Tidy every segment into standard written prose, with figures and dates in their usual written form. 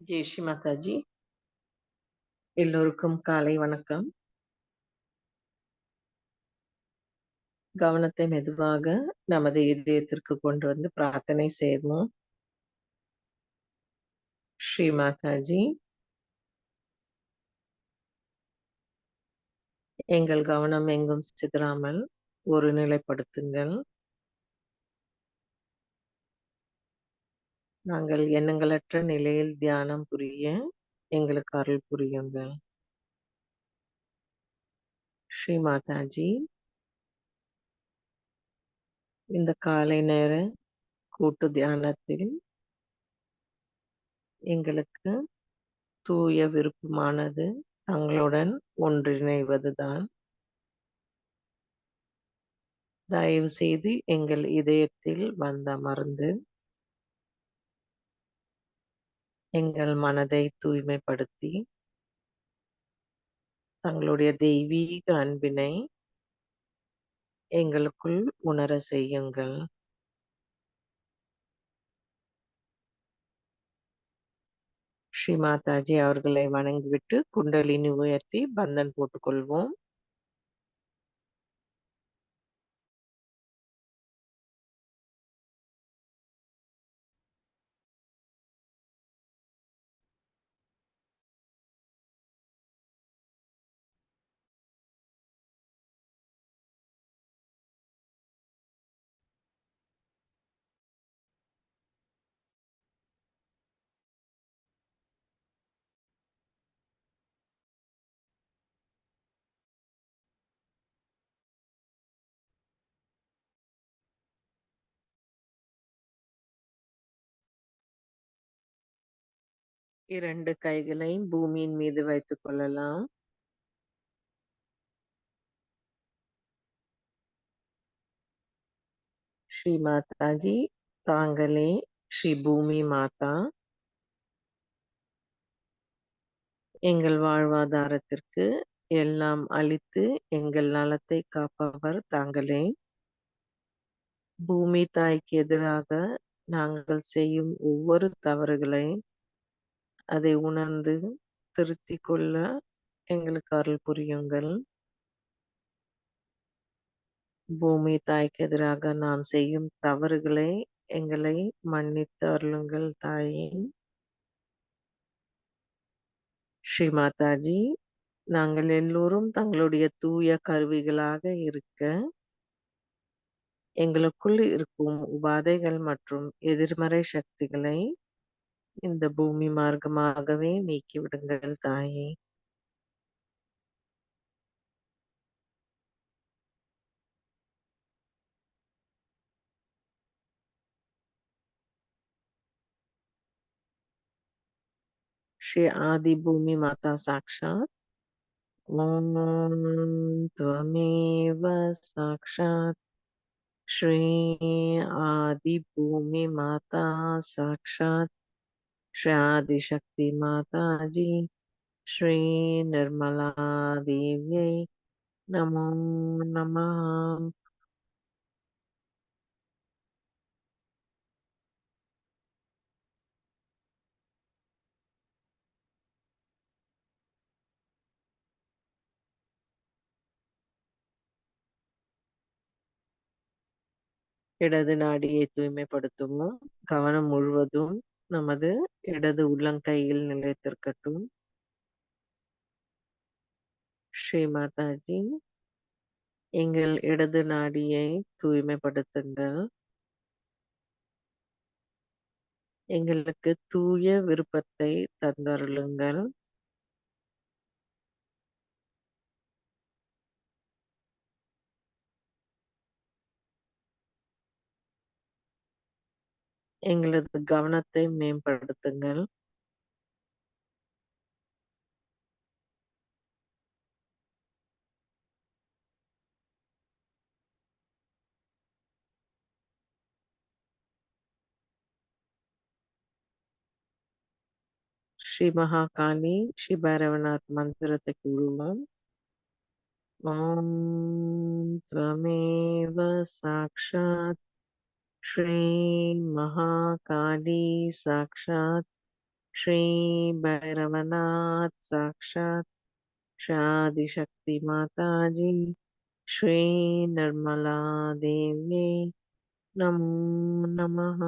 ஜெய் ஸ்ரீ மாதாஜி. எல்லோருக்கும் காலை வணக்கம். கவனத்தை மெதுவாக நமது இதயத்திற்கு கொண்டு வந்து பிரார்த்தனை செய்வோம். ஸ்ரீ மாதாஜி, எங்கள் கவனம் எங்கும் சிதறாமல் ஒரு நிலைப்படுத்துங்கள். நாங்கள் எண்ணங்களற்ற நிலையில் தியானம் புரிய எங்களுக்கு அருள் புரியுங்கள். ஸ்ரீ மாதாஜி, இந்த காலை நேர கூட்டு தியானத்தில் எங்களுக்கு தூய விருப்பமானது தங்களுடன் ஒன்றிணைவதுதான். தயவு செய்து எங்கள் இதயத்தில் வந்தமர்ந்து எங்கள் மனதை தூய்மைப்படுத்தி தங்களுடைய தெய்வீக அன்பினை எங்களுக்குள் உணர செய்யுங்கள். ஸ்ரீ மாதாஜி அவர்களை வணங்கிவிட்டு குண்டலினி உயர்த்தி பந்தன் போட்டுக்கொள்வோம். இரண்டு கைகளை பூமியின் மீது வைத்துக் கொள்ளலாம். ஸ்ரீ மாதாஜி, தாங்களே ஸ்ரீ பூமி மாதா. எங்கள் வாழ்வாதாரத்திற்கு எல்லாம் அளித்து எங்கள் நலத்தை காப்பவர் தாங்களே. பூமி தாய்க்கு எதிராக நாங்கள் செய்யும் ஒவ்வொரு தவறுகளை அதை உணர்ந்து திருத்திக் கொள்ள எங்களுக்கு அருள் புரியுங்கள். பூமி தாய்க்கு எதிராக நாம் செய்யும் தவறுகளை எங்களை மன்னித்து அருளுங்கள் தாயே. ஸ்ரீ மாதாஜி, நாங்கள் எல்லோரும் தங்களுடைய தூய கருவிகளாக இருக்க, எங்களுக்குள் இருக்கும் உபாதைகள் மற்றும் எதிர்மறை சக்திகளை இந்த பூமி மார்க்கமாகவே நீக்கிவிடுங்கள் தாயே. श्री आदि भूमि माता साक्षात ओम त्वमेव साक्षात श्री आदि भूमि माता साक्षात श्री आदि शक्ति माता जी श्री निर्मला देव्यै नमो नमः. இடது நாடியை தூய்மைப்படுத்துவோம். கவனம் முழுவதும் நமது இடது உள்ளங்கையில் நிலைத்திருக்கட்டும். ஸ்ரீ மாதாஜி, எங்கள் இடது நாடியை தூய்மைப்படுத்துங்கள். எங்களுக்கு தூய விருப்பத்தை தந்தருளுங்கள். எங்களது கவனத்தை மேம்படுத்துங்கள். ஸ்ரீ மகாகாளி, ஸ்ரீ பைரவநாத் மந்திரத்தை கூறுவோம். ஓம் त्वमेव साक्षात् श्री महाकाली साक्षात् श्री भैरवनाथ साक्षात् शादिशक्ति माता जी श्री निर्मला देवी नमो नमः.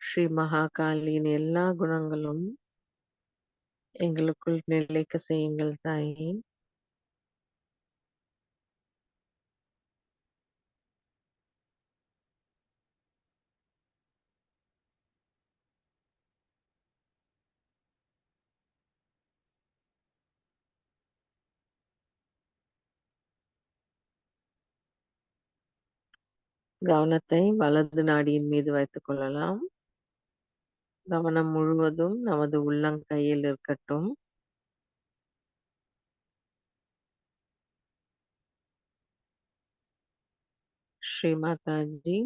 ஸ்ரீ மகாகாளியின் எல்லா குணங்களும் எங்களுக்குள் நிலைக்க செய்யுங்கள் தாயே. கவனத்தை வலது நாடியின் மீது வைத்துக் கொள்ளலாம். கவனம் முழுவதும் நமது உள்ளங்கையில் இருக்கட்டும். ஸ்ரீ மாதாஜி,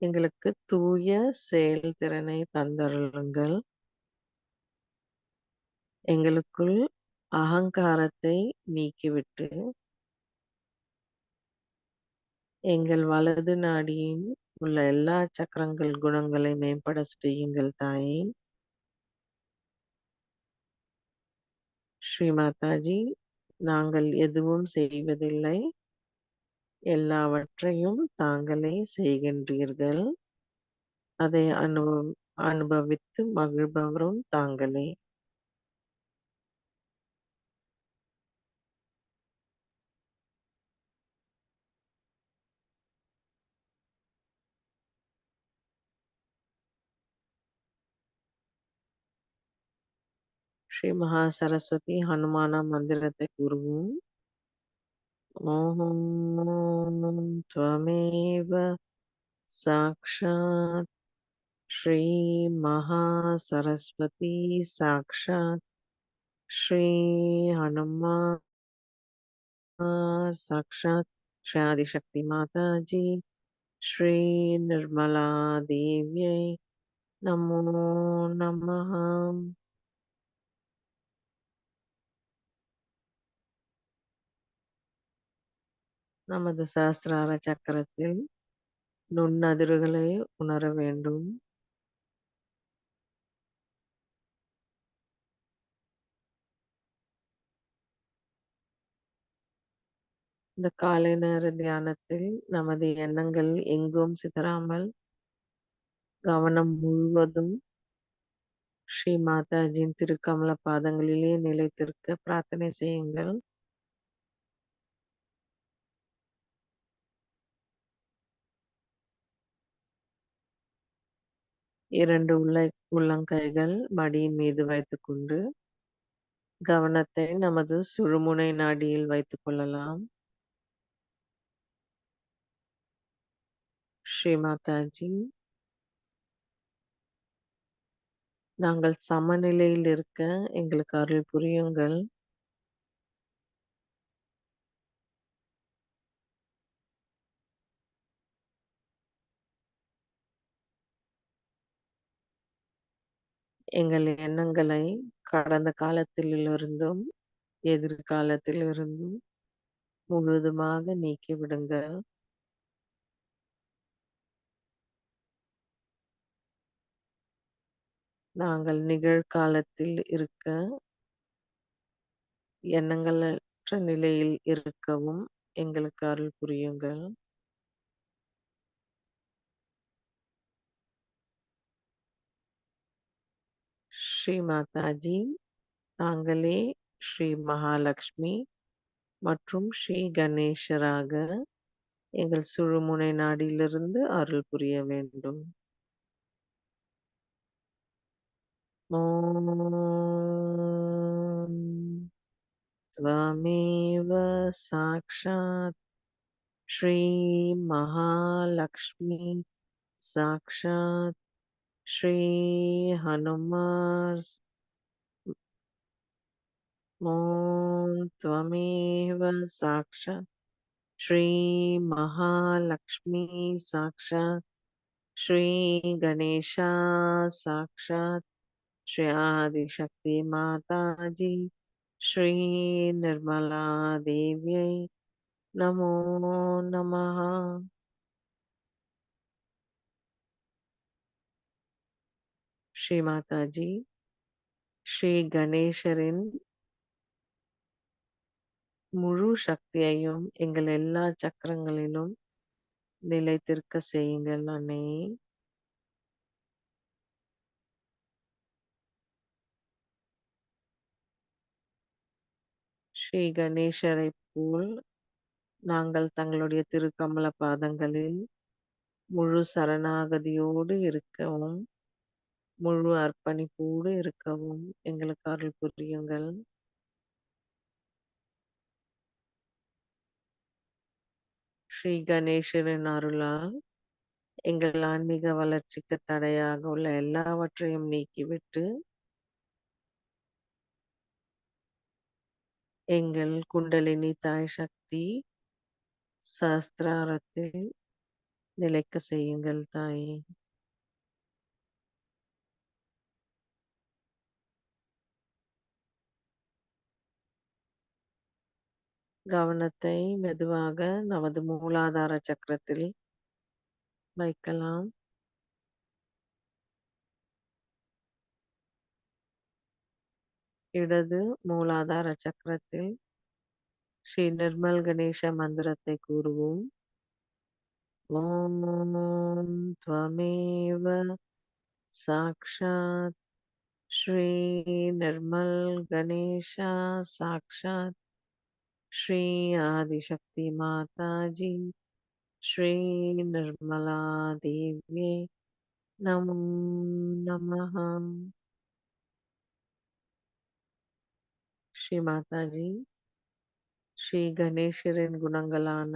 எங்களுக்கு தூய செயல்திறனை தந்தருளுங்கள். எங்களுக்குள் அகங்காரத்தை நீக்கிவிட்டு எங்கள் வலது நாடியின் உள்ள எல்லா சக்கரங்கள் குணங்களை மேம்பட செய்யுங்கள் தாயே. ஸ்ரீ மாதாஜி, நாங்கள் எதுவும் செய்வதில்லை, எல்லாவற்றையும் தாங்களே செய்கின்றீர்கள். அதை அனுபவித்து மகிழ்பவரும் தாங்களே. ஸ்ரீ மகா சரஸ்வதி ஹனுமானா மந்திரத்தை கூறுவோம். ஓம் त्वमेव साक्षात् श्री மகா சரஸ்வதி சாக்ஷாத் ஸ்ரீ हनुमान साक्षात श्री आदिशक्ति माता जी श्री निर्मला देव्यै नमो नमः. நமது சஹஸ்ரார சக்கரத்தில் நுண்ணதிர்வுகளை உணர வேண்டும். இந்த காலை நேர தியானத்தில் நமது எண்ணங்கள் எங்கும் சிதறாமல் கவனம் முழுவதும் ஸ்ரீ மாதாஜியின் திருக்கமல பாதங்களிலே நிலைத்திருக்க பிரார்த்தனை செய்யுங்கள். இரண்டு உள்ளங்கைகள் மடியின் மீது வைத்துக்கொண்டு கவனத்தை நமது சுழுமுனை நாடியில் வைத்துக் கொள்ளலாம். ஸ்ரீ மாதாஜி, நாங்கள் சமநிலையில் இருக்க எங்களுக்கு அருள் புரியுங்கள். எங்கள் எண்ணங்களை கடந்த காலத்திலிருந்தும் எதிர்காலத்திலிருந்தும் முழுவதுமாக நீக்கிவிடுங்கள். நாங்கள் நிகழ்காலத்தில் இருக்க எண்ணங்களற்ற நிலையில் இருக்கவும் எங்களுக்கு அருள் புரியுங்கள். ஸ்ரீ மாதாஜி, நாங்களே ஸ்ரீ மகாலட்சுமி மற்றும் ஸ்ரீ கணேசராக எங்கள் சுழுமுனை நாடியிலிருந்து அருள் புரிய வேண்டும். ஓம் त्वमेव साक्षात् श्री महालक्ष्मी साक्षात् श्री हनुमान् ॐ त्वमेव साक्षात् श्री महालक्ष्मी साक्षात् श्री गणेशा साक्षात् श्री आदिशक्ति माताजी श्री निर्मला देव्यै नमो नमः. ஸ்ரீ மாதாஜி, ஸ்ரீ கணேசரின் முழு சக்தியையும் எங்கள் எல்லா சக்கரங்களிலும் நிலைத்திருக்க செய்யுங்கள் அன்னை. ஸ்ரீ கணேசரைப் போல் நாங்கள் தங்களுடைய திருக்கமல பாதங்களில் முழு சரணாகதியோடு இருக்கவும் முழு அர்ப்பணிப்போடு இருக்கவும் எங்களுக்கு அருள் புரியுங்கள். ஸ்ரீ கணேசரின் அருளால் எங்கள் ஆன்மீக வளர்ச்சிக்கு தடையாக உள்ள எல்லாவற்றையும் நீக்கிவிட்டு எங்கள் குண்டலினி தாய் சக்தி சஹஸ்ராரத்தில் நிலைக்க செய்யுங்கள் தாயே. கவனத்தை மெதுவாக நமது மூலாதார சக்கரத்தில் வைக்கலாம். இடது மூலாதார சக்கரத்தில் ஸ்ரீ நிர்மல் கணேச மந்திரத்தை கூறுவோம். ஓம் त्वमेव साक्षात् श्री निर्मल गणेशा साक्षात् श्री आदिशक्ति माताजी श्री निर्मला देव्ये नमो नमः. ஸ்ரீ மாதாஜி, ஸ்ரீ கணேசரின் குணங்களான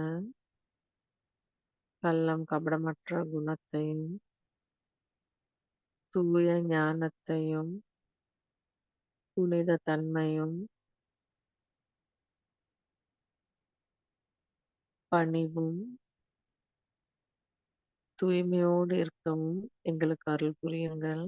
கள்ளம் கபடமற்ற குணத்தையும் தூய ஞானத்தையும் புனித தன்மையும் பணிவும் தூய்மையோடு இருக்கவும் எங்களுக்கு அருள் புரியுங்கள்.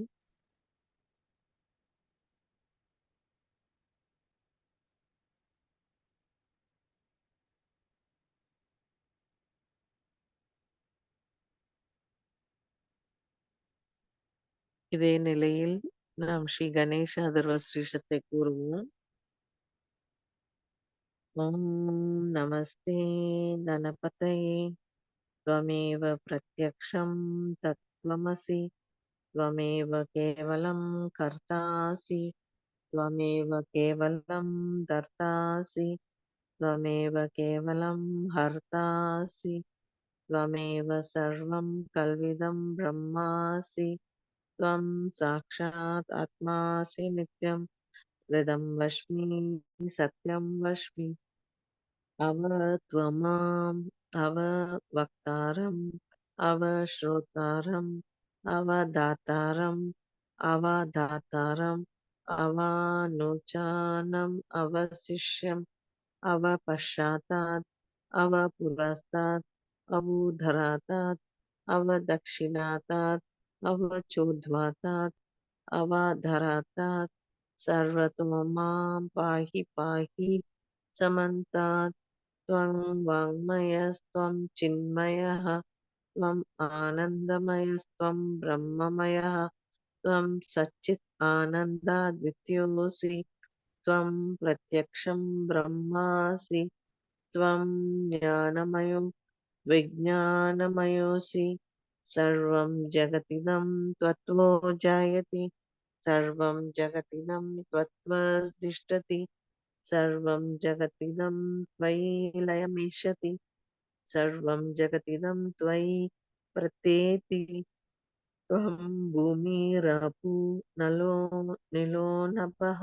இதே நிலையில் நாம் ஸ்ரீ கணேச அதர்வ ஸ்ரீஷத்தை கூறுவோம். ॐ नमस्ते गणपतये त्वमेव प्रत्यक्षं तत्त्वमसि त्वमेव केवलं कर्तासि त्वमेव केवलं दर्तासि त्वमेव केवलं हर्तासि त्वमेव सर्वं कल्विदं ब्रह्मासि त्वं साक्षात् आत्मासि नित्यं हृदं वश्मि सत्यं वश्मि अव त्वमाम् अव वक्तारम् अव श्रोतारम् अवदातारम् अवधातारम् अवानुचानम् अवशिष्यम् अवपश्चातात् अवपुरस्तात् अवोधरातात् अवदक्षिणातात् अवचोद्ध्वातात् अवाधरातात् सर्वतो मां पाहि पाहि समन्तात् त्वं वाङ्मयस्त्वं चिन्मयः त्वम् आनन्दमयस्त्वं ब्रह्ममयः त्वं सच्चित् आनन्दाद्वितीयोऽसि त्वं प्रत्यक्षं ब्रह्मासि त्वं ज्ञानमयो विज्ञानमयोऽसि सर्वं जगतिदं त्वत्तो जायते सर्वं जगतिदं त्वत्त्वतिष्ठति सर्वं जगतिदं त्वयि लयमिष्यति सर्वं जगतिदं त्वयि प्रत्येति त्वं भूमिरपु नलो निलो नभः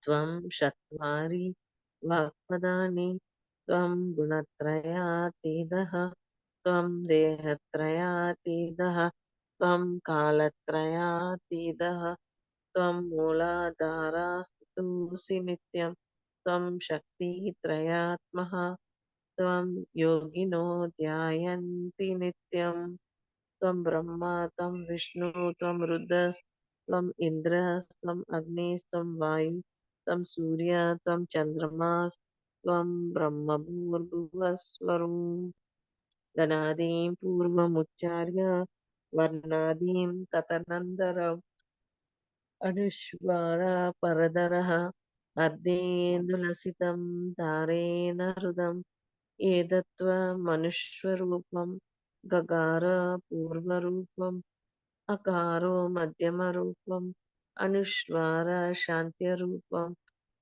त्वं चत्वारि वाक्पदानि त्वं गुणत्रयातीतः त्वं देहत्रयातीतः त्वं कालत्रयातीतः त्वं मूलाधारस्थितोऽसि नित्यं त्वं शक्तित्रयात्मः त्वं योगिनो ध्यायन्ति नित्यम् त्वं ब्रह्मा त्वं विष्णु त्वं रुद्रस्त्वम् इन्द्रस्त्वम् अग्निस्त्वं वायु त्वं सूर्य त्वं चन्द्रमास्त्वं ब्रह्मभूर्भुवस्वरूं गणादीं पूर्वमुच्चार्य वर्णादीं तदनन्तरम् अनुस्वारा परधरः अर्धेन्दुलसितं तारेण हृदम् एतत्त्वमनुस्वरूपं गकार पूर्वरूपम् अकारो मध्यमरूपम् अनुस्वार शान्त्यरूपम्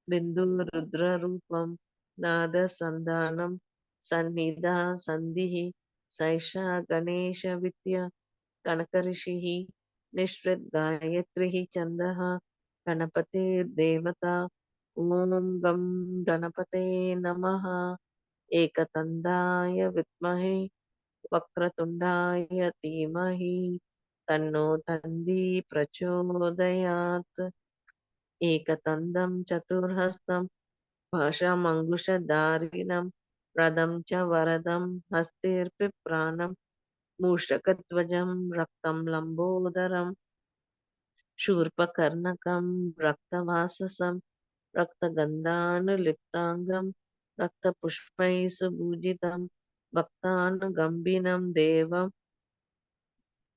बिन्दुरुद्ररूपम् नादसन्धानं सन्निधा सन्धिः सैषा गणेशविद्या कनकऋषिः निःसृत् गायत्रिः छन्दः गणपतिर्देवता ॐ गं गणपतये नमः एकदन्ताय विद्महे वक्रतुण्डाय धीमहि तन्नो दन्ती प्रचोदयात् एकदन्तं चतुर्हस्तं भाषामङ्कुशधारिणं रदं च वरदं हस्तेर्पिप्राणं मूषकध्वजं रक्तं लम्बोदरं शूर्पकर्णकं रक्तवाससं रक्तगन्धानुलिप्ताङ्गं रक्तपुष्पैः सुपूजितं भक्तानुगम्बिनं देवं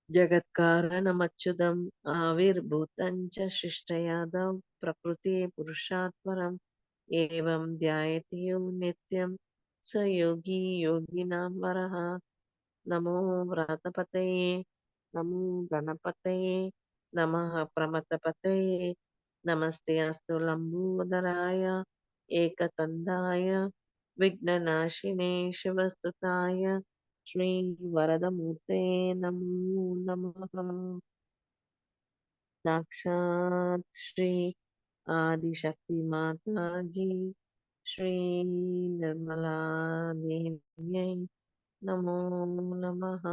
जगत्कारणमच्युतम् आविर्भूतं च शिष्टयादौ प्रकृतिः पुरुषात् परम् एवं ध्यायति यो नित्यं स योगी योगिनां वरः नमो व्रातपतये नमो गणपतये नमः प्रमथपतये नमस्ते अस्तु लम्बोदराय एकदन्ताय विघ्ननाशिने शिवस्तुताय श्रीवरदमूर्ते नमो नमः साक्षात् श्री आदिशक्ति माता जी श्री निर्मला देव्यै नमो नमः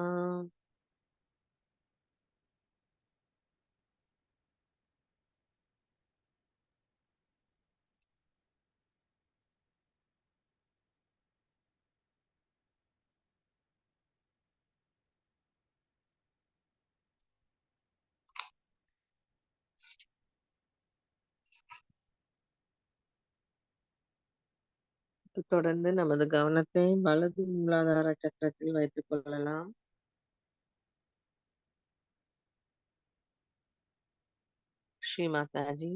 தொடர்ந்து நமது கவனத்தை வலது மூலாதார சக்கரத்தில் வைத்துக் கொள்ளலாம் ஸ்ரீ மாதாஜி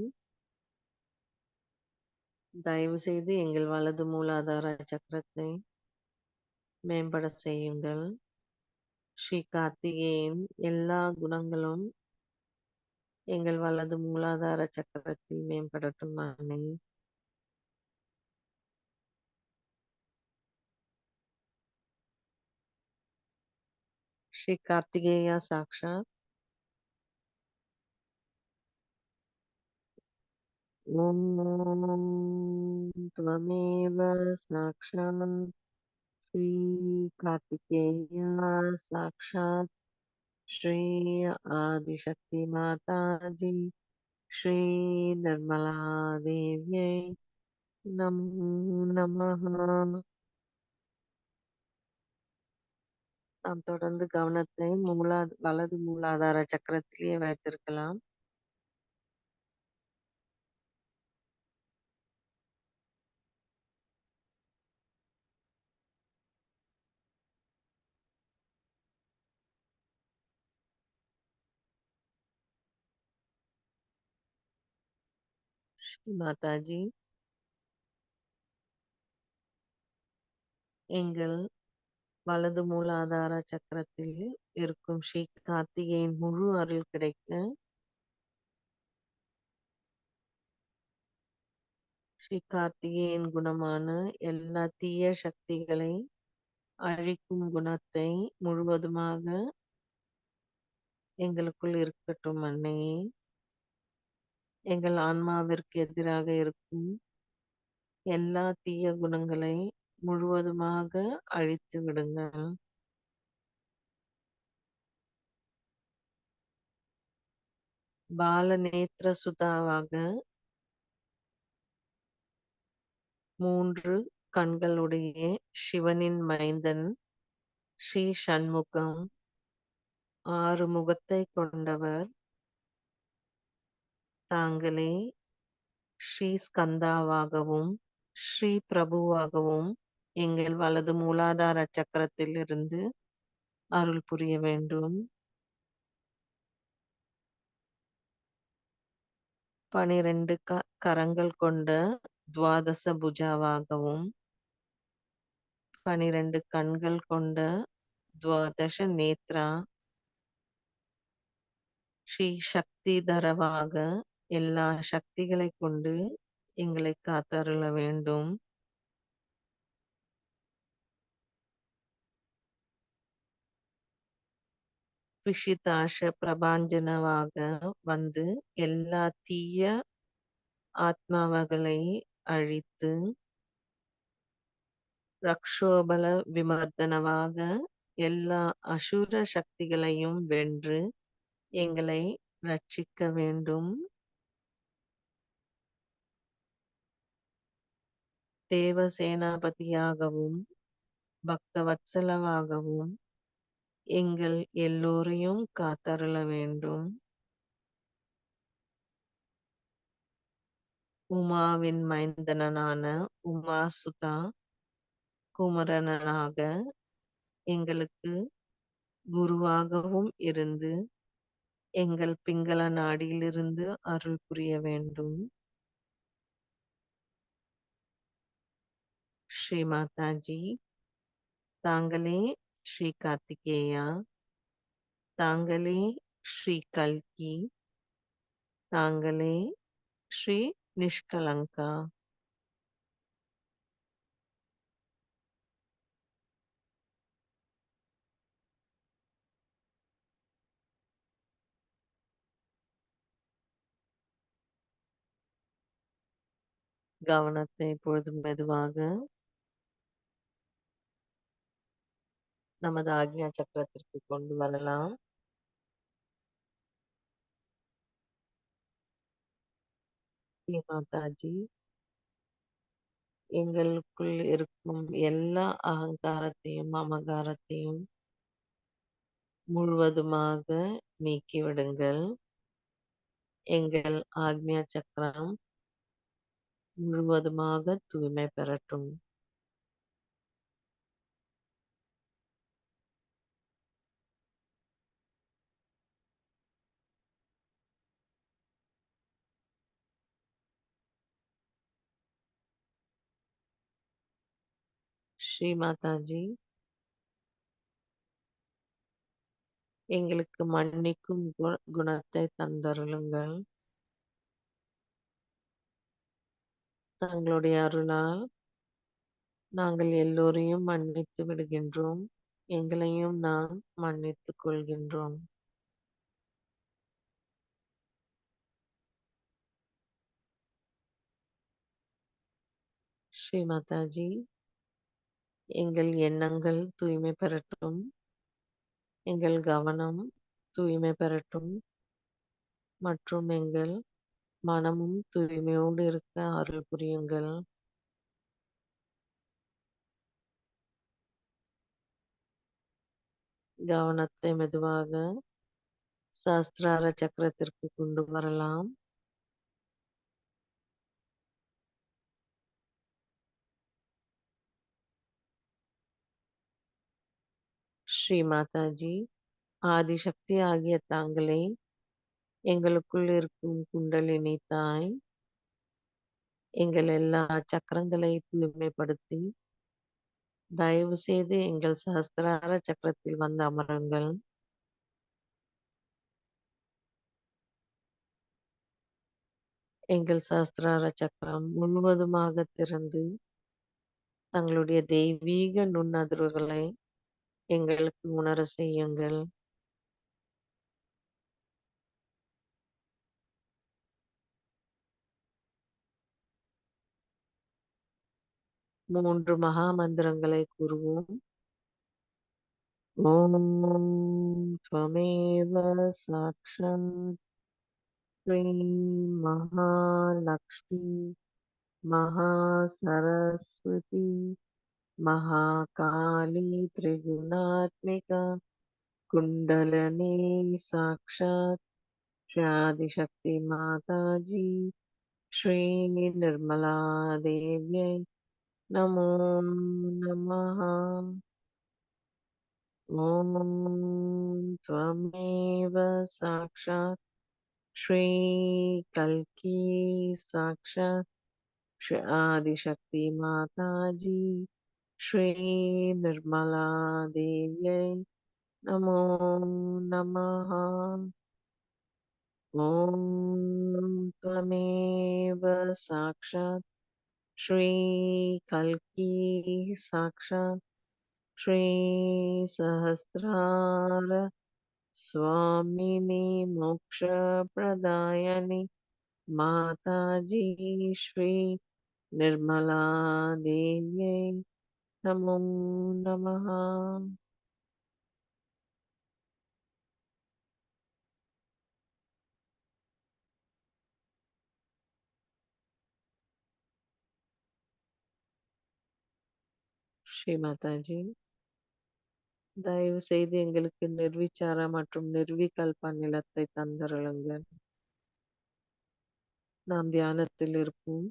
தயவு செய்து எங்கள் வலது மூலாதார சக்கரத்தை மேம்பட செய்யுங்கள். ஸ்ரீ கார்த்திகேயன் எல்லா குணங்களும் எங்கள் வலது மூலாதார சக்கரத்தில் மேம்படட்டும் அன்னை. ஸ்ரீ கார்த்திகேயா சாக்ஷாத் ஓம் त्वमेव साक्षात् श्री कार्तिकेया साक्षात् श्री आदिशक्ति माता जी श्री निर्मला देव्यै नमो नमः. நாம் தொடர்ந்து கவனத்தை வலது மூலாதார சக்கரத்திலேயே வைத்திருக்கலாம். ஸ்ரீ மாதாஜி எங்கள் வலது மூலாதார சக்கரத்தில் இருக்கும் ஸ்ரீ கார்த்திகேயன் முழு அருள் கிடைக்க ஸ்ரீ கார்த்திகேயன் குணமான எல்லா தீய சக்திகளை அழிக்கும் குணத்தை முழுவதுமாக எங்களுக்குள் இருக்கட்டும் அன்னையே. எங்கள் ஆன்மாவிற்கு எதிராக இருக்கும் எல்லா தீய குணங்களை முழுவதுமாக அழித்து விடுங்கள். பால நேத்திர சுதாவாக 3 கண்களுடைய சிவனின் மைந்தன் ஸ்ரீ சண்முகம் 6 முகத்தை கொண்டவர் தாங்களே ஸ்ரீ ஸ்கந்தாவாகவும் ஸ்ரீ பிரபுவாகவும் எங்கள் வலது மூலாதார சக்கரத்தில் இருந்து அருள் புரிய வேண்டும். 12 கரங்கள் கொண்ட துவாதச புஜாவாகவும் 12 கண்கள் கொண்ட துவாதச நேத்ரா ஸ்ரீ சக்தி தரவாக எல்லா சக்திகளை கொண்டு எங்களை காத்தருள வேண்டும். ரிஷிதாஷ பிரபாஞ்சனவாக வந்து எல்லா தீய ஆத்மாவகளை அழித்து ரக்ஷோபல விமர்தனவாக எல்லா அசுர சக்திகளையும் வென்று எங்களை ரட்சிக்க வேண்டும். தேவ சேனாபதியாகவும் பக்தவத்சலவாகவும் எங்கள் எல்லோரையும் காத்தருள வேண்டும். உமாவின் மைந்தனான உமாசுதா குமரனாக எங்களுக்கு குருவாகவும் இருந்து எங்கள் பிங்கள நாடியிலிருந்து அருள் புரிய வேண்டும். ஸ்ரீ மாதாஜி தாங்களே ஸ்ரீ கார்த்திகேயா, தாங்களே ஸ்ரீ கல்கி, தாங்களே ஸ்ரீ நிஷ்கலங்கா. கவனத்தை இப்பொழுது மெதுவாக நமது ஆக்ஞா சக்கரத்திற்கு கொண்டு வரலாம். ஸ்ரீ மாதாஜி எங்களுக்குள் இருக்கும் எல்லா அகங்காரத்தையும் மமகாரத்தையும் முழுவதுமாக நீக்கிவிடுங்கள். எங்கள் ஆக்ஞா சக்கரம் முழுவதுமாக தூய்மை பெறட்டும். ஸ்ரீ மாதாஜி, எங்களுக்கு மன்னிக்கும் குணத்தை தந்தருளுங்கள். தங்களுடைய அருளால் நாங்கள் எல்லோரையும் மன்னித்து விடுகின்றோம். எங்களையும் நான் மன்னித்துக் கொள்கின்றோம். ஸ்ரீ மாதாஜி, எங்கள் எண்ணங்கள் தூய்மை பெறட்டும். எங்கள் கவனம் தூய்மை பெறட்டும். மற்றும் எங்கள் மனமும் தூய்மையோடு இருக்க அருள் புரியுங்கள். கவனத்தை மெதுவாக சஹஸ்ரார சக்கரத்திற்கு கொண்டு வரலாம். ஸ்ரீ மாதாஜி, ஆதிசக்தி ஆகிய தாங்களே எங்களுக்குள் இருக்கும் குண்டலினி தாய், எங்கள் எல்லா சக்கரங்களை தூய்மைப்படுத்தி தயவு செய்து எங்கள் சஹஸ்ரார சக்கரத்தில் வந்து அமருங்கள். எங்கள் சஹஸ்ரார சக்கரம் முழுவதுமாக திறந்து தங்களுடைய தெய்வீக நுண்ணதிர்வுகளை எங்களுக்கு உணர செய்யுங்கள். 3 மகா மந்திரங்களை கூறுவோம். ஓம் त्वमेव साक्षात् ஸ்ரீம் மகாலக்ஷ்மி महासरस्वती महाकाली त्रिगुणात्मिका कुण्डलिनी साक्षात् श्री माताजी श्री निर्मला देव्यै नमो नमः। ॐ त्वमेव साक्षात् श्री कल्की साक्षात् श्री आदिशक्ति माताजी श्री निर्मला देव्यै नमो नमः। ॐ त्वमेव साक्षात् श्री कल्की साक्षात् श्री सहस्रार स्वामिनी मोक्षप्रदायिनी माताजी श्री निर्मला देव्यै नमो नमः। ஸ்ரீ மாதாஜி, தயவு செய்து எங்களுக்கு நிர்விச்சார மற்றும் நிர்விகல்ப நிலத்தை தந்தருளுங்கள். நாம் தியானத்தில் இருப்போம்.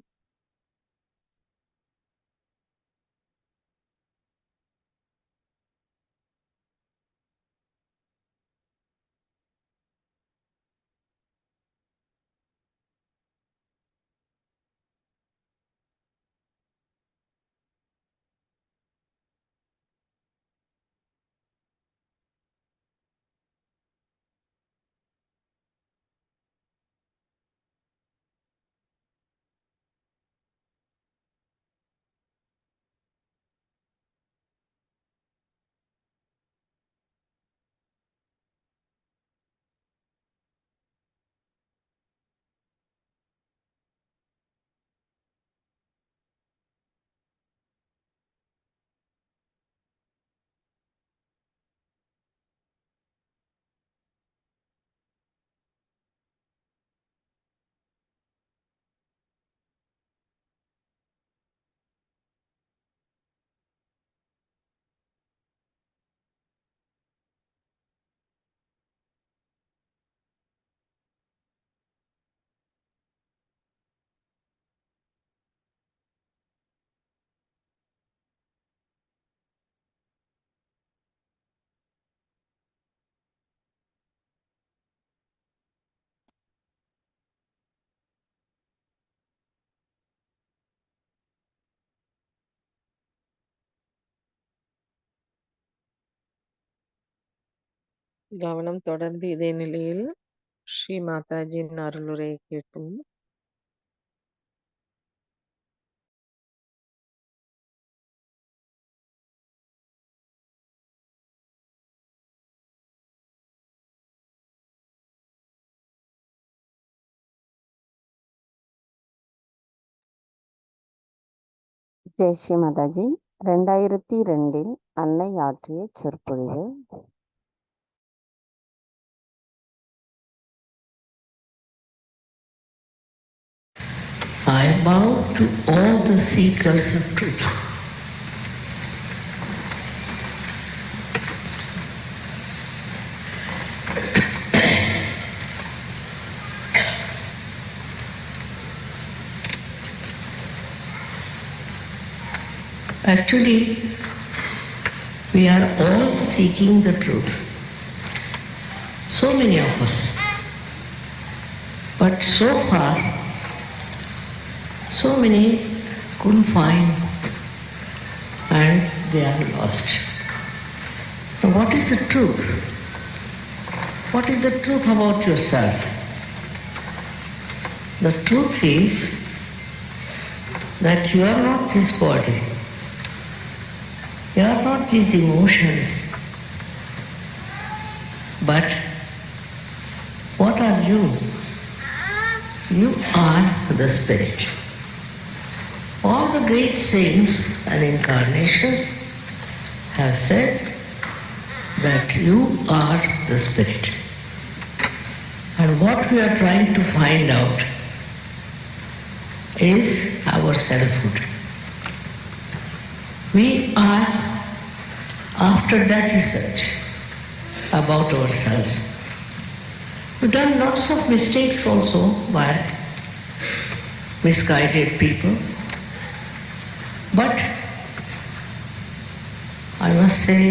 கவனம் தொடர்ந்து இதே நிலையில் ஸ்ரீ மாதாஜியின் அருளுரையை கேட்கும். ஜெய் ஸ்ரீ மாதாஜி. 2002 அன்னை ஆற்றிய சொற்பொழிவு. I bow to all the seekers of truth. Actually, we are all seeking the truth. So many of us. But so far, so many couldn't find and they are lost. Now, what is the truth? What is the truth about yourself? The truth is that you are not this body. You are not these emotions. But what are you? You are the Spirit. All the great saints and incarnations have said that you are the Spirit. And what we are trying to find out is our selfhood. We are after that research about ourselves. We've done lots of mistakes also by misguided people. But I must say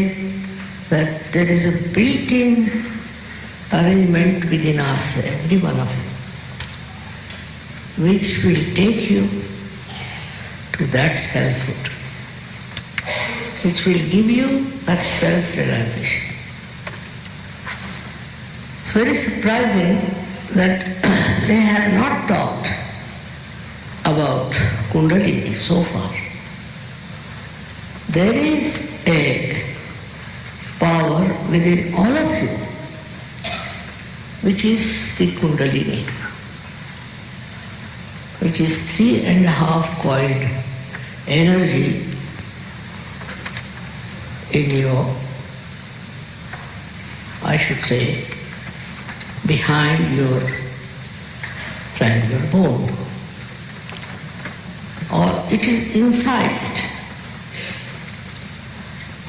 that there is a built-in arrangement within us, every one of you, which will take you to that selfhood, which will give you that self-realization. It's very surprising that they have not talked about Kundalini so far. There is a power within all of you, which is the Kundalini, which is 3.5 coiled energy in your, I should say, behind your triangular bone, or it is inside it,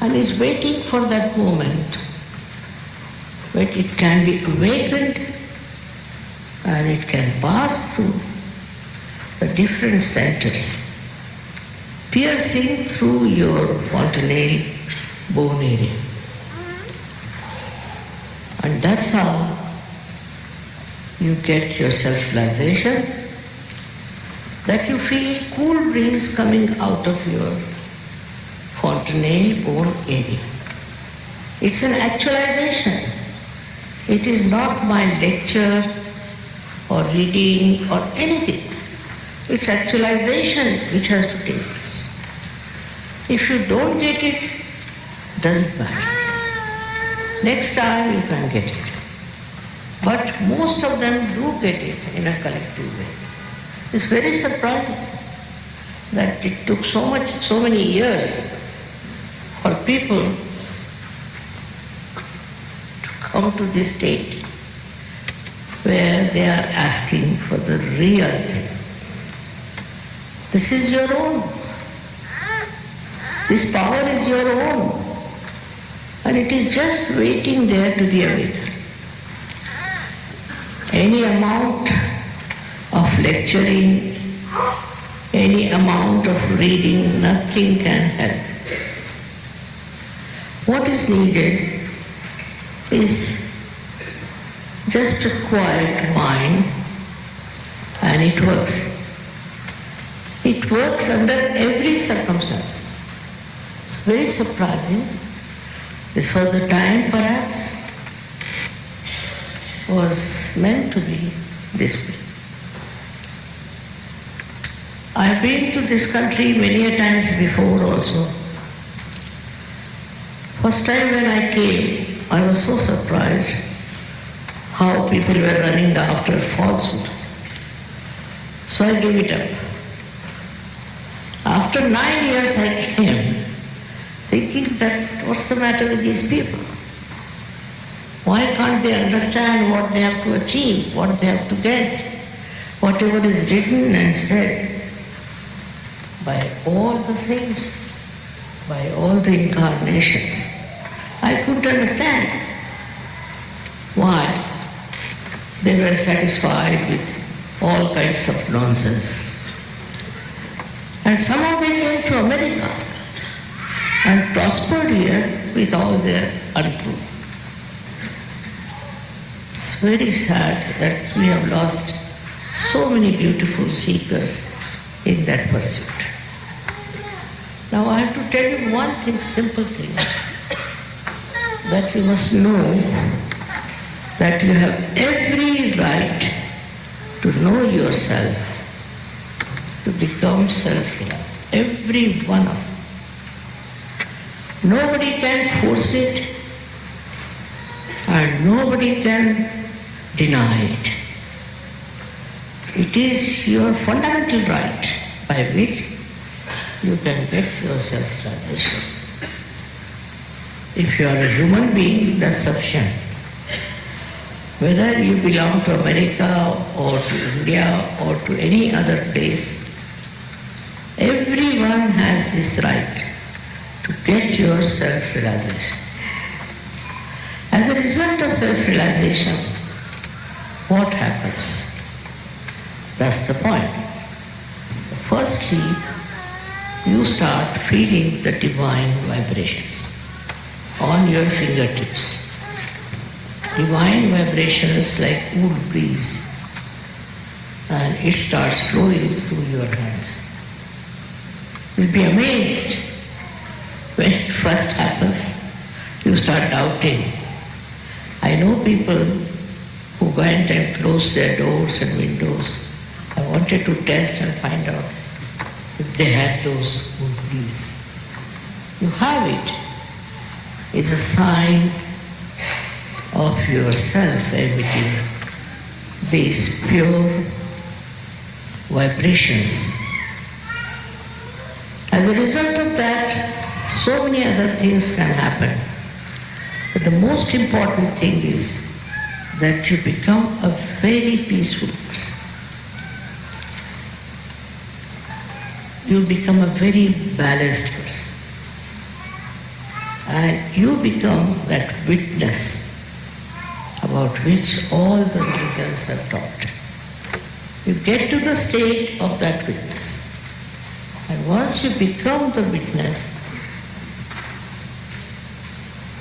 and is waiting for that moment when it can be awakened and it can pass through the different centers, piercing through your fontanelle bone area. And that's how you get your self-realization, that you feel cool breeze coming out of your fontanelle bone area. It's an actualization. It is not my lecture or reading or anything. It's actualization which has to take place. If you don't get it, doesn't matter. Next time you can get it. But most of them do get it in a collective way. It's very surprising that it took so many years for people to come to this state where they are asking for the real thing. This is your own. This power is your own. And it is just waiting there to be awakened. Any amount of lecturing, any amount of reading, nothing can help. What is needed is just a quiet mind, and it works. It works under every circumstances. It's very surprising. This was the time perhaps was meant to be this way. I've been to this country many a times before also. First time when I came, I was so surprised how people were running after falsehood. So I gave it up. After 9 years I came, thinking that what's the matter with these people? Why can't they understand what they have to achieve, what they have to get, whatever is written and said by all the saints, by all the incarnations? I couldn't understand why they were satisfied with all kinds of nonsense. And somehow they came to America and prospered here with all their untruth. It's very sad that we have lost so many beautiful seekers in that pursuit. Now I have to tell you one thing, simple thing, that you must know that you have every right to know yourself, to become self-realized. Every one of you. Nobody can force it and nobody can deny it. It is your fundamental right by which you can get your self-realization. If you are a human being, that's sufficient. Whether you belong to America or to India or to any other place, everyone has this right to get your self-realization. As a result of self-realization, what happens? That's the point. Firstly, you start feeling the divine vibrations on your fingertips. Divine vibrations like cool breeze, and it starts flowing through your hands. You'll be amazed when it first happens. You start doubting. I know people who went and closed their doors and windows. I wanted to test and find out if they had those cool breeze. You have it. It's a sign of yourself emitting these pure vibrations. As a result of that, so many other things can happen. But the most important thing is that you become a very peaceful person. You become a very balanced person. And you become that witness about which all the religions have taught. You get to the state of that witness. And once you become the witness,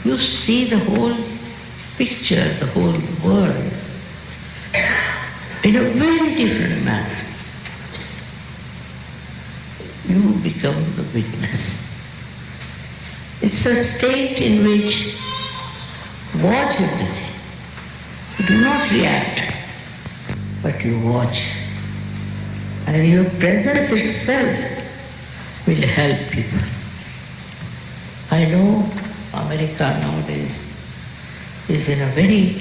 you see the whole picture, the whole world in a very different manner. You become the witness. It's a state in which watch everything. You do not react, but you watch. And your presence itself will help people. I know America nowadays is in a very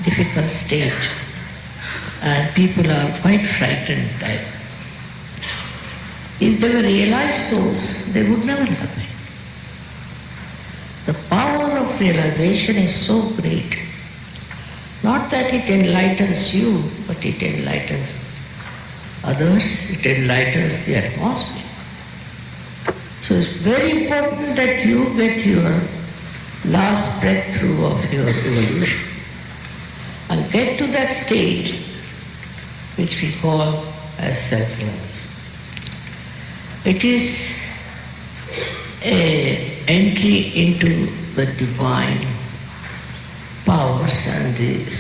difficult state, and people are quite frightened. If they were realized souls, they would never have been. The power of realization is so great. Not that it enlightens you, but it enlightens others, it enlightens the atmosphere. So it's very important that you get your last breakthrough of your evolution and get to that state which we call as self-realization. It is an entry into the divine powers and the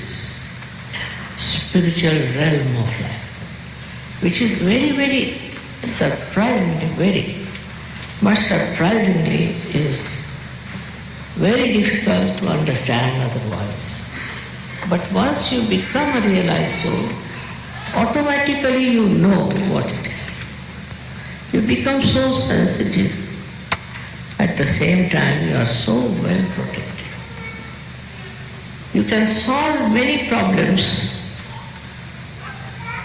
spiritual realm of life, which is very, very surprisingly, very much surprisingly is very difficult to understand otherwise. But once you become a realized soul, automatically you know what it is. You become so sensitive. At the same time, you are so well protected. You can solve many problems.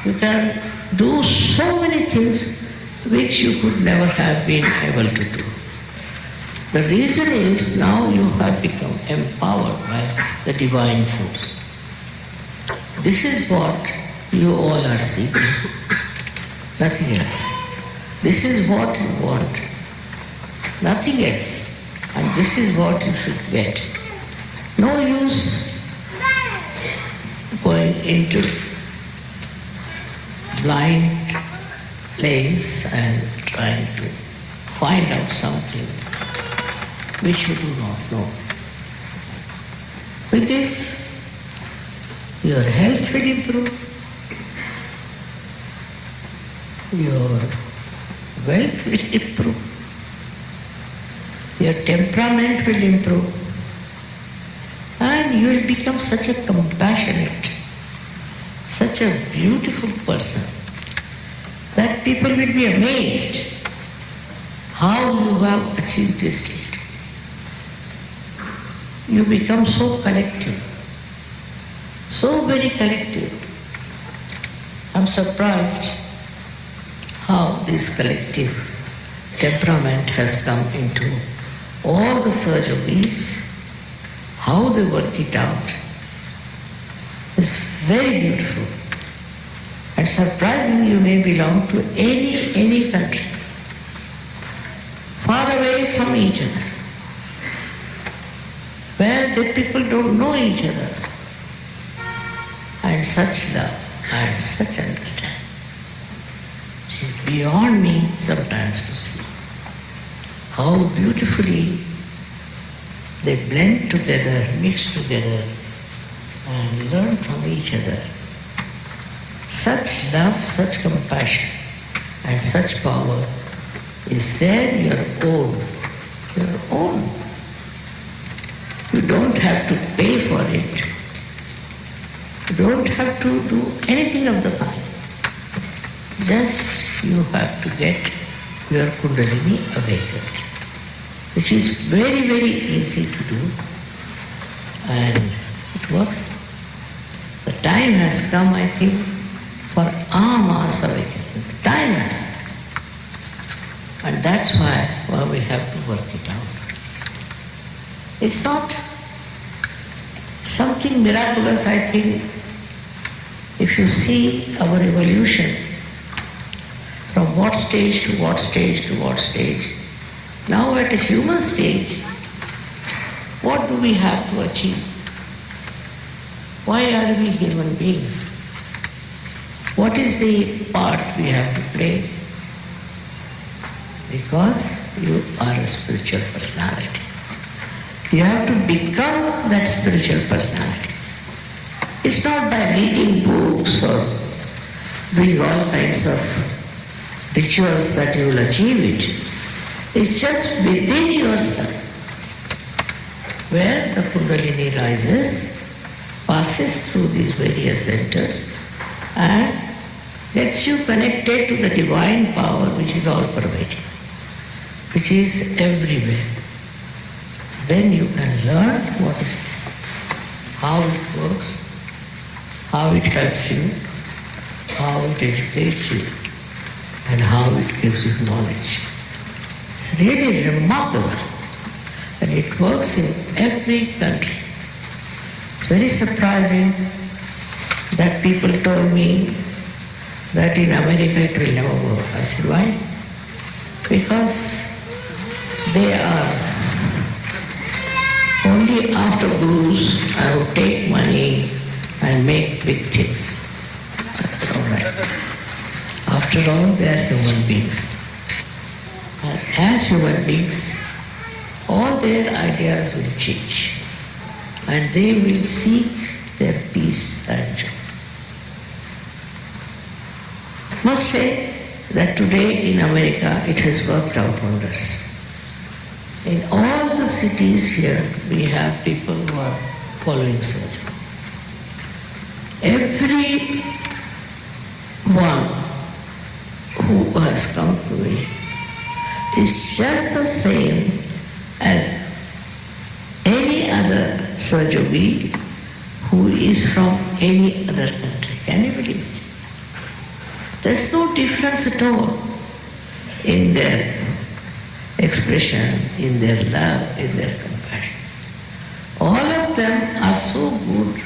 You can do so many things which you could never have been able to do. The reason is now you have become empowered by the divine force. This is what you all are seeking, nothing else. This is what you want, nothing else. And this is what you should get. No use going into blind lanes and trying to find out something which you do not know. With this, your health will improve, your wealth will improve, your temperament will improve, and you will become such a compassionate, such a beautiful person that people will be amazed how you have achieved this state. You become so collective, so very collective. I'm surprised how this collective temperament has come into all the surgeries, how they work it out. It's very beautiful. And surprisingly, you may belong to any country, far away from each other, where the people don't know each other. And such love and such understanding. It's beyond me sometimes to see how beautifully they blend together, mix together, and learn from each other. Such love, such compassion, and such power is there your own. Your own. You don't have to pay for it. You don't have to do anything of the kind. Just you have to get your Kundalini awakened, which is very, very easy to do, and it works. The time has come, I think, for our mass awakening. The time has come. And that's why we have to work it out. It's not something miraculous, I think. If you see our evolution, from what stage to what stage to what stage, now at a human stage, what do we have to achieve? Why are we human beings? What is the part we have to play? Because you are a spiritual personality. You have to become that spiritual personality. It's not by reading books or doing all kinds of rituals that you will achieve it. It's just within yourself, where the Kundalini rises, passes through these various centers, and gets you connected to the divine power which is all pervading, which is everywhere. Then you can learn what is this, how it works, how it helps you, how it educates you, and how it gives you knowledge. It's really remarkable, and it works in every country. It's very surprising that people told me that in America it will never work. I said, why? Because they are only after gurus who take money and make big things. I said, all right. After all, they are human beings. And as human beings, all their ideas will change. And they will seek their peace and joy. I must say that today in America it has worked out wonders. In all the the cities here, we have people who are following Sahajya. Every one who has come to me is just the same as any other Sahajogi who is from any other country. Can you believe it? There's no difference at all in their expression, in their love, in their compassion. All of them are so good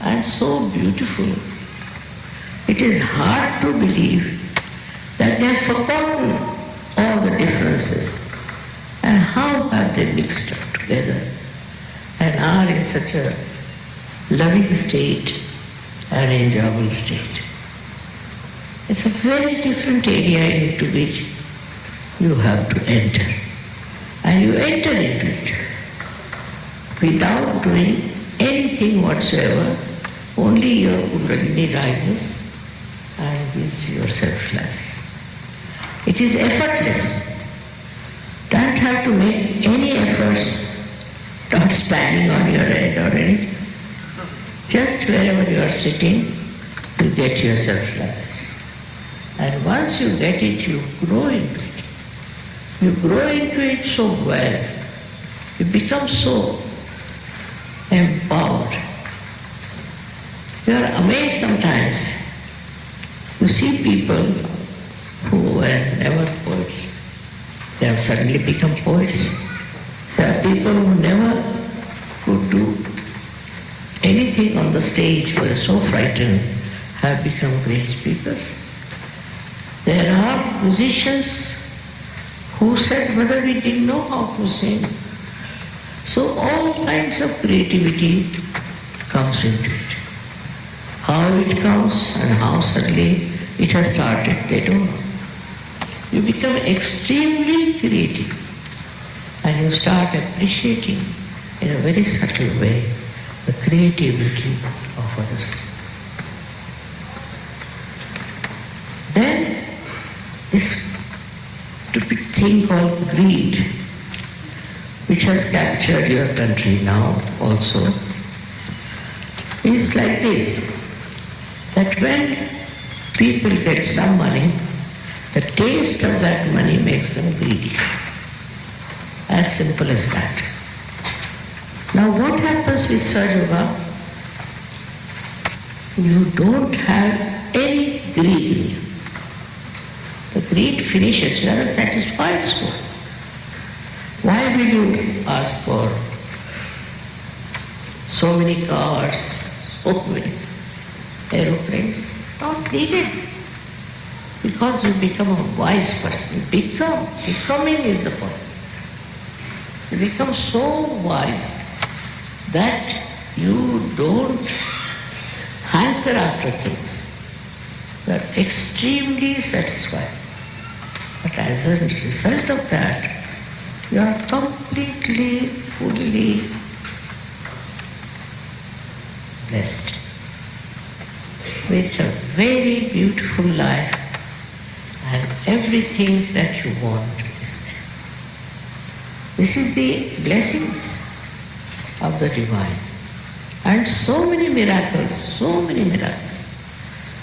and so beautiful. It is hard to believe that they have forgotten all the differences and how have they mixed up together and are in such a loving state and enjoyable state. It's a very different area into which you have to enter. And you enter into it without doing anything whatsoever. Only your Kundalini rises and gives yourself nothing. It is effortless. Don't have to make any efforts, not standing on your head or anything. Just wherever you are sitting, you get yourself nothing. And once you get it, you grow into it. You grow into it so well. You become so empowered. You are amazed sometimes. You see people who were never poets. They have suddenly become poets. There are people who never could do anything on the stage, were so frightened, have become great speakers. There are musicians who said, "Mother, we didn't know how to sing." So all kinds of creativity comes into it. How it comes and how suddenly it has started, they don't know. You become extremely creative and you start appreciating in a very subtle way the creativity of others. Then this stupid thing called greed, which has captured your country now also, is like this, that when people get some money, the taste of that money makes them greedy. As simple as that. Now what happens with Sahaja? You don't have any greed in you. The greed finishes, you are a satisfied soul. Why will you ask for so many cars, so many aeroplanes? Not needed. Because you become a wise person. Becoming is the point. You become so wise that you don't hanker after things. You are extremely satisfied. But as a result of that, you are completely, fully blessed with a very beautiful life, and everything that you want is there. This is the blessings of the divine. And so many miracles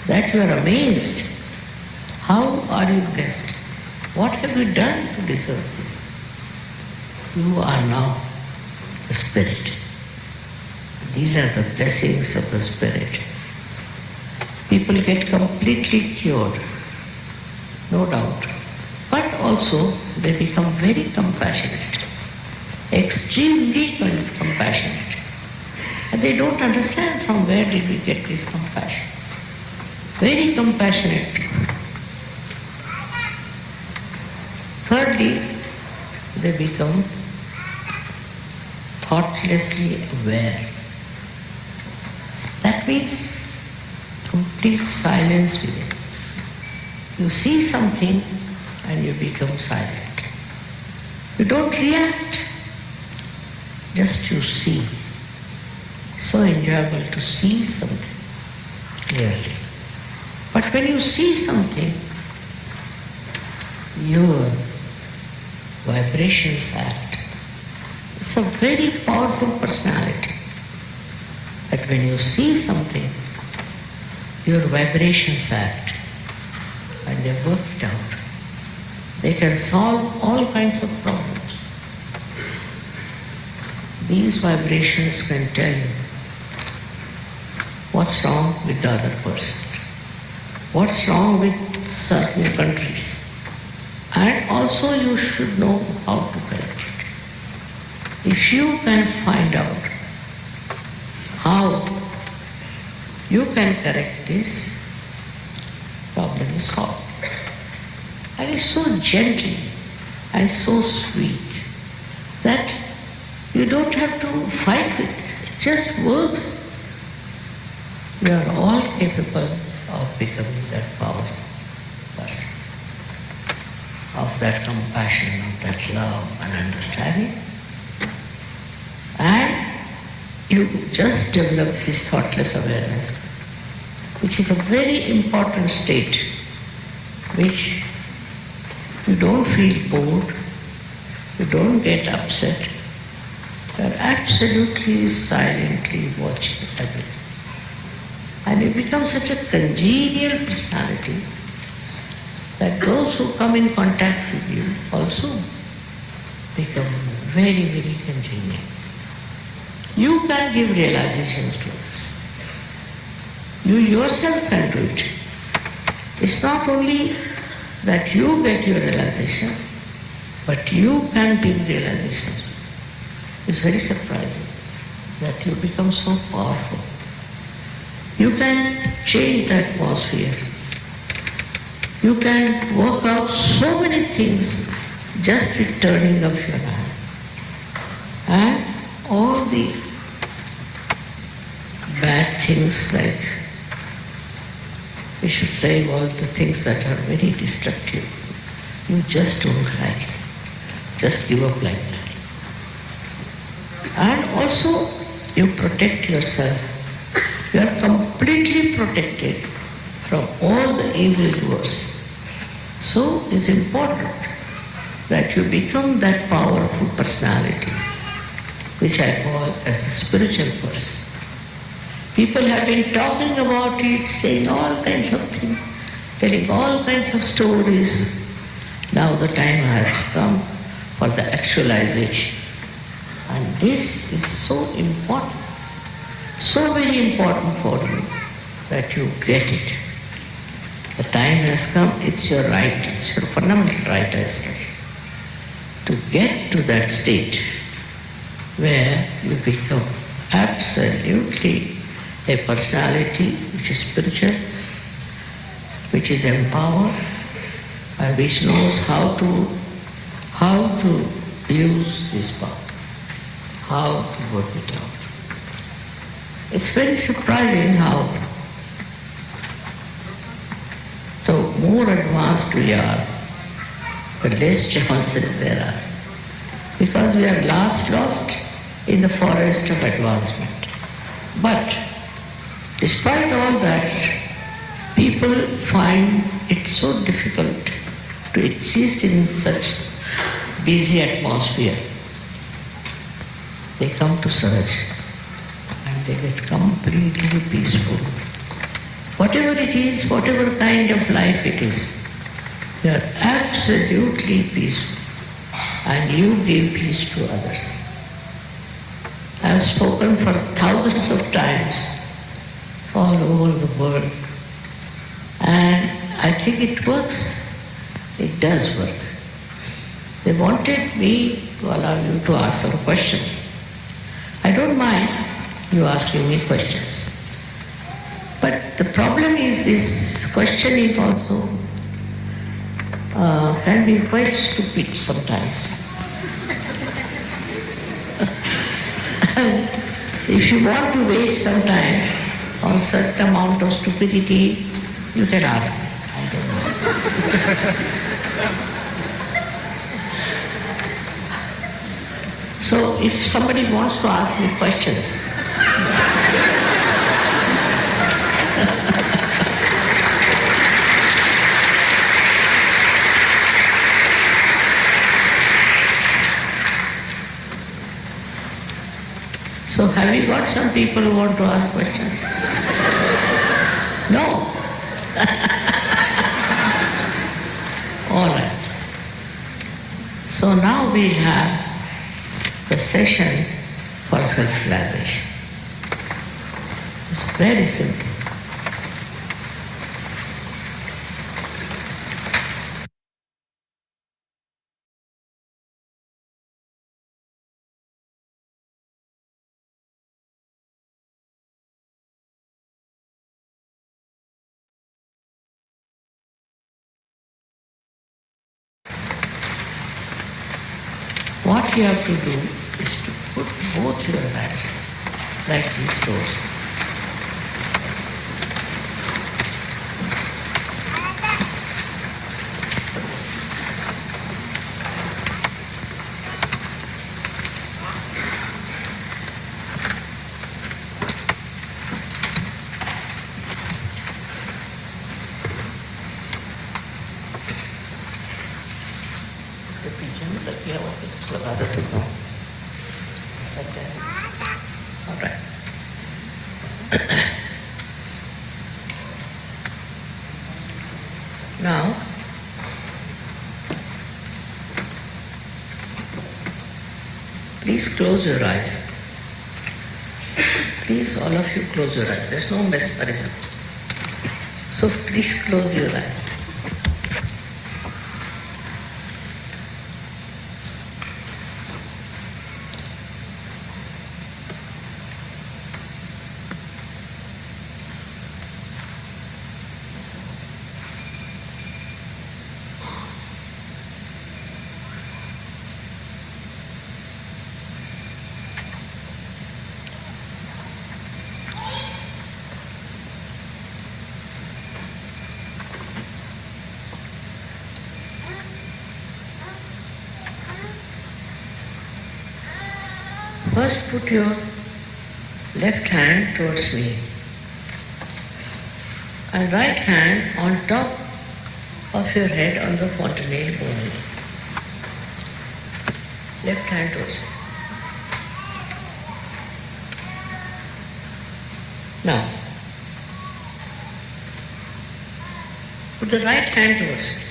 that you are amazed. How are you blessed? What have you done to deserve this? You are now the Spirit. These are the blessings of the Spirit. People get completely cured, no doubt. But also they become very compassionate, extremely compassionate. And they don't understand from where did we get this compassion. Very compassionate people. Thirdly, they become thoughtlessly aware. That means complete silence within. You see something and you become silent. You don't react, just you see. So enjoyable to see something clearly. But when you see something, your vibrations act. It's a very powerful personality. That when you see something, your vibrations act and they work it out. They can solve all kinds of problems. These vibrations can tell you what's wrong with the other person, what's wrong with certain countries, and also you should know how to correct it. If you can find out how you can correct this, problem is solved. And it's so gentle and so sweet that you don't have to fight with it. It just works. We are all capable of becoming that powerful person, of that compassion, of that love and understanding. And you just develop this thoughtless awareness, which is a very important state, which you don't feel bored, you don't get upset, you are absolutely silently watching everything. And you become such a congenial personality that those who come in contact with you also become very, very congenial. You can give realizations to others. You yourself can do it. It's not only that you get your realization, but you can give realizations. It's very surprising that you become so powerful. You can change the atmosphere. You can work out so many things just with turning of your hand. And all the bad things, like we should say all the things that are very destructive, you just don't like it. Just give up like that. And also you protect yourself. You are completely protected from all the evil doers. So it's important that you become that powerful personality, which I call as the spiritual person. People have been talking about it, saying all kinds of things, telling all kinds of stories. Now the time has come for the actualization. And this is so important, so very important for you that you get it. The time has come, it's your right, it's your fundamental right, I say, to get to that state where you become absolutely a personality which is spiritual, which is empowered, and which knows how to use this power, how to work it out. It's very surprising how the more advanced we are, the less chances there are. Because we are lost in the forest of advancement. But despite all that, people find it so difficult to exist in such busy atmosphere. They come to Sahaj and they get completely peaceful. Whatever it is, whatever kind of life it is, you are absolutely peaceful and you give peace to others. I have spoken for thousands of times all over the world, and I think it works. It does work. They wanted me to allow you to ask some questions. I don't mind you asking me questions. But the problem is this questioning also can be quite stupid sometimes. If you want to waste some time on certain amount of stupidity, you can ask me. I don't know. So if somebody wants to ask me questions, So have you got some people who want to ask questions? No? All right. So now we'll have the session for self-realization. It's very simple. What you have to do is to put both your hands like this source. इसके पीछे में तकिया हुआ कुछ लगा देते हो सही है. All right. Now, please close your eyes. Please, all of you, close your eyes. There's no mesmerism. So please close your eyes. First put your left hand towards me and right hand on top of your head on the fontanelle bone. Left hand towards me. Now, put the right hand towards me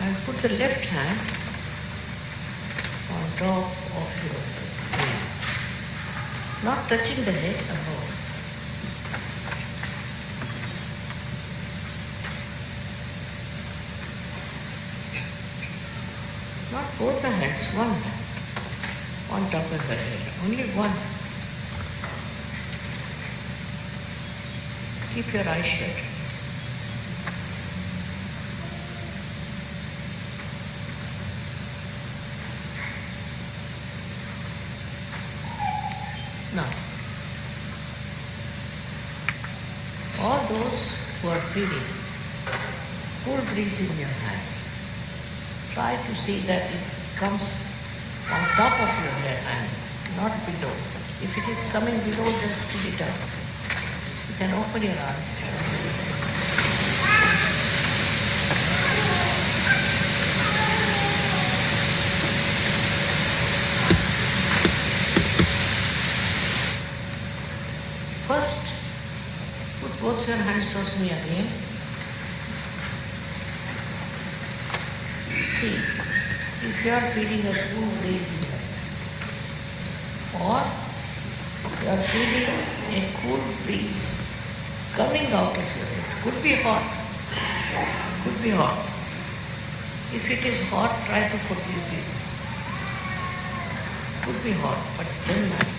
and put the left hand on top of your head, not touching the head at all. Not both the hands, one hand on top of the head, only one. Keep your eyes shut. Now, all those who are feeling cool breeze in your hand, try to see that it comes on top of your head and not below. If it is coming below, just pull it up. You can open your eyes and see. First, put both your hands towards me again. See, if you are feeling a cool breeze here, or you are feeling a cool breeze coming out of your head, could be hot, could be hot. If it is hot, try to forgive it. Could be hot, but don't mind.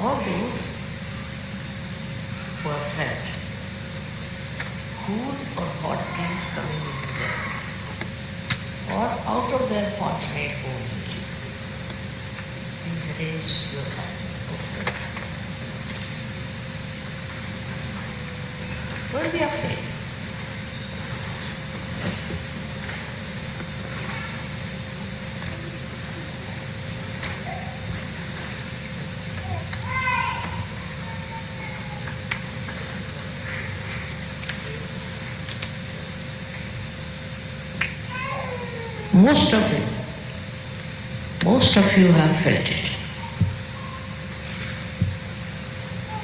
All those who are felt cool or hot breeze coming into them, or out of their fontanelle bone, please raise your hands. worthy of faith. Most of you have felt it.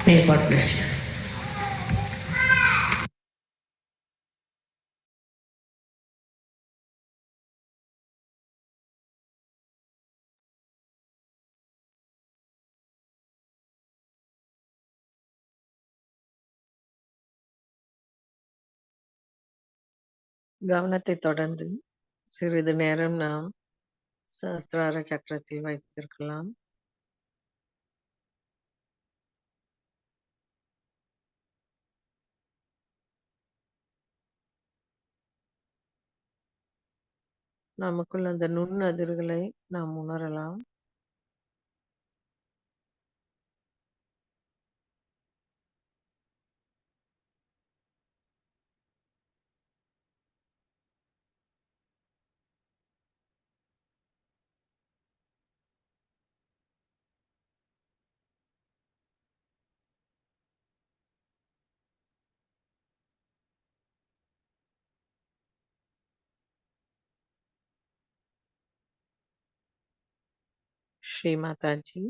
May God bless you. கவனத்தை தொடர்ந்து சிறிது நேரம் நாம் சஹஸ்ரார சக்கரத்தில் வைத்திருக்கலாம். நமக்குள் அந்த நுண்ணதிர்களை நாம் உணரலாம். ஸ்ரீ மாதாஜி,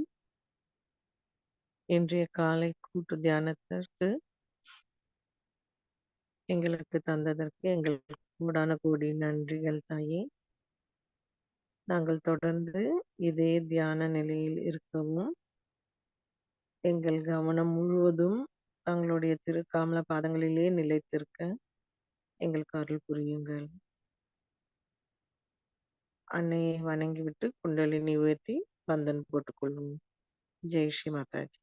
இன்றைய காலை கூட்டு தியானத்திற்கு எங்களுக்கு தந்ததற்கு எங்கள் கோடான கோடி நன்றிகள் தாயே. நாங்கள் தொடர்ந்து இதே தியான நிலையில் இருக்கவும், எங்கள் கவனம் முழுவதும் தங்களுடைய திருக்காமல பாதங்களிலே நிலைத்திருக்க எங்களுக்கு அருள் புரியுங்கள். அன்னையை வணங்கிவிட்டு குண்டலினி உயர்த்தி பந்தன் போட்டுக்கொள்வோம். ஜெய் ஸ்ரீ மாதாஜி.